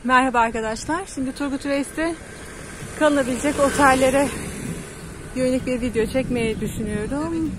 Merhaba arkadaşlar. Şimdi Turgutreis'te kalınabilecek otellere yönelik bir video çekmeyi düşünüyorum.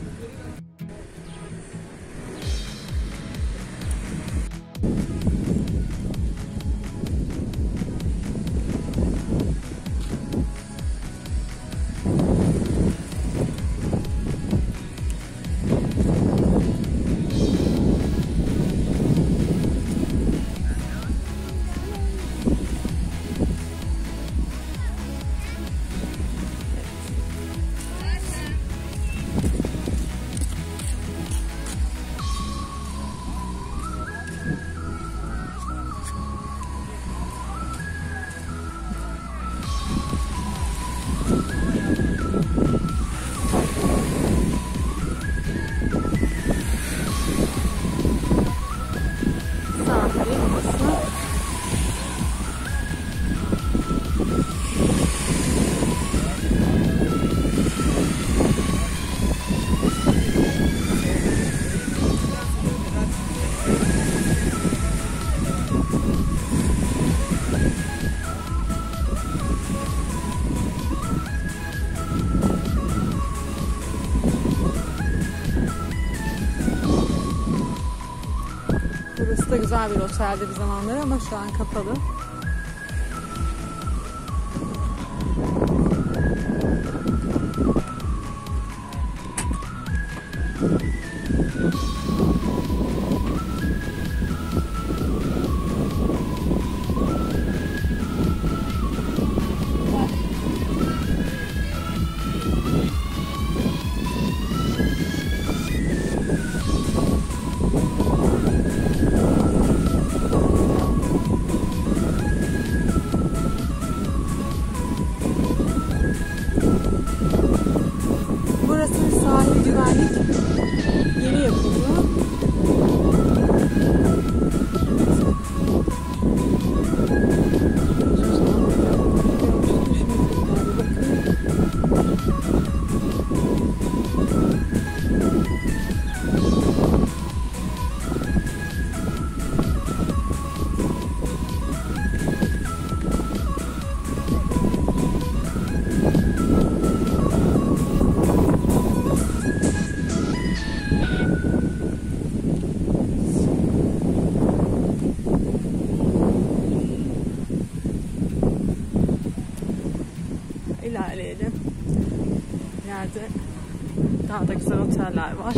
Burası da güzel bir oteldi bir zamanlar ama şu an kapalı. Sahil güvenlik yeni yapılıyor. İlerleyelim. İleride daha da güzel oteller var.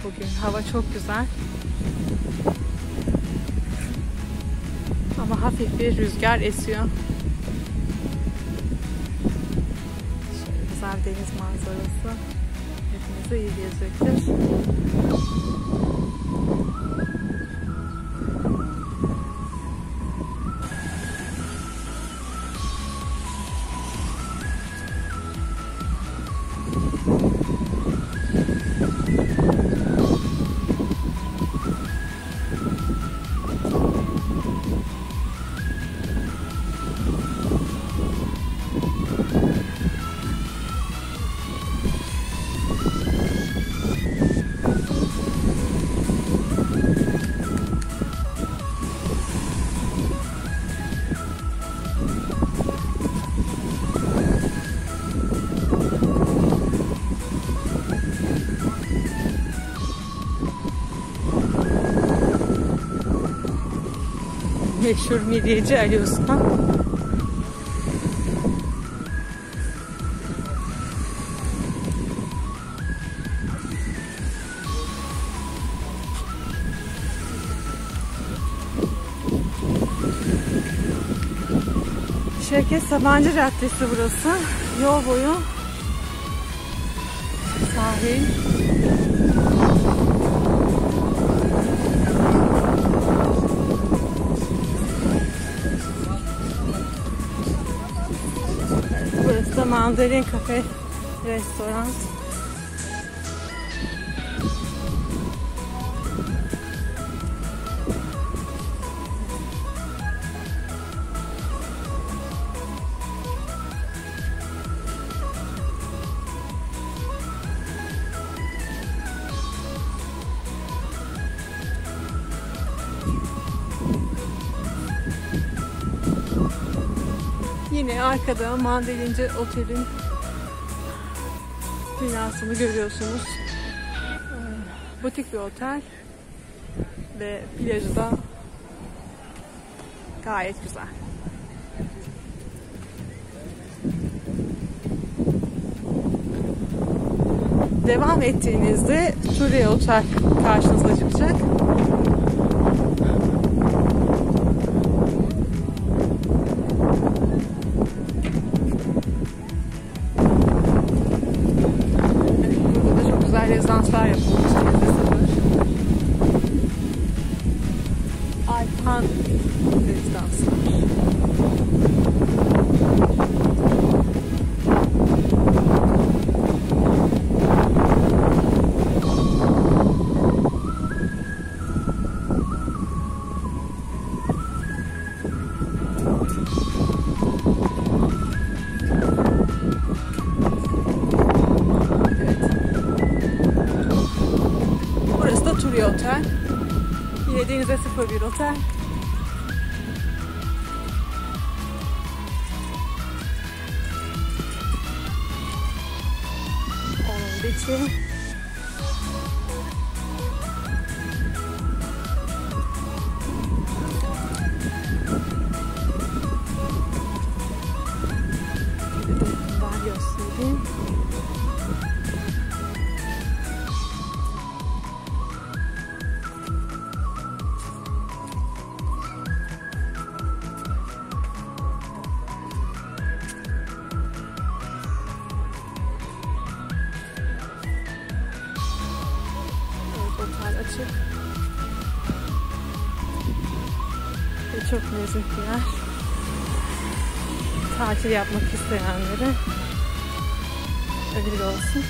Bugün hava çok güzel. Ama hafif bir rüzgar esiyor. Güzel deniz manzarası hepimize iyi gelecektir. Meşhur midyeci Ali Usta. Şevket Sabancı Caddesi burası. Yol boyu sahil. Burası da Mandalinci kafe, restoran. Yine arkada Mandalinci Otel'in binasını görüyorsunuz. Butik bir otel ve plajı da gayet güzel. Devam ettiğinizde Turiya Otel karşınıza çıkacak. Burada da çok güzel rezidanslar yapılmış. Alpan rezidanslar. Turiya Otel. Yine denize sıfır bir otel. Onun beach'i. Ben göstereyim. Açık ve çok nezih bir yer. Tatil yapmak isteyenlere ödül olsun.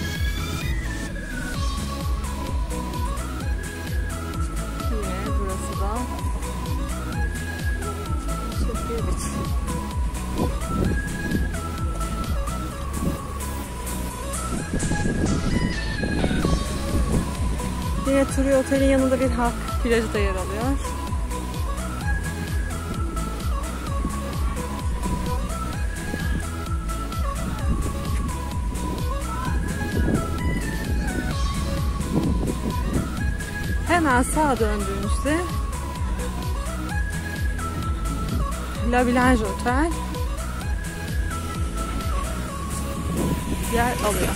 Yine burası da çok bir beach. Yine Turiya Otel'in yanında bir halk plajı da yer alıyor. Hemen sağa döndüğümüzde Blanche Otel yer alıyor.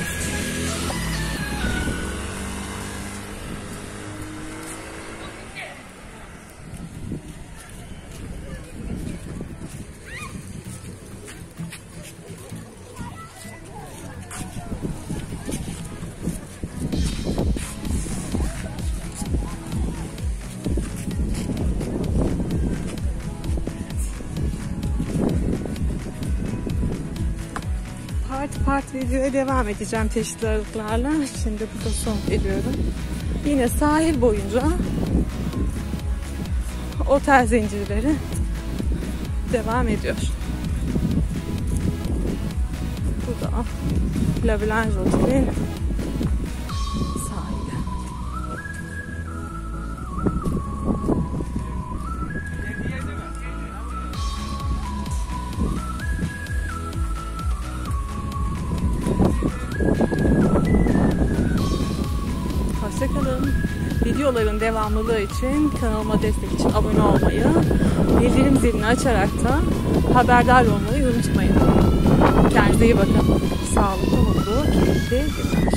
Parti videoya devam edeceğim çeşitli aralıklarla. Şimdi burada son ediyorum. Yine sahil boyunca otel zincirleri devam ediyor. Bu da Blanche Otel'in sahili. Hoşçakalın. Videoların devamlılığı için kanalıma destek için abone olmayı, bildirim zilini açarak da haberdar olmayı unutmayın. Kendinize iyi bakın. Sağlıklı, mutlu, keyifli günler.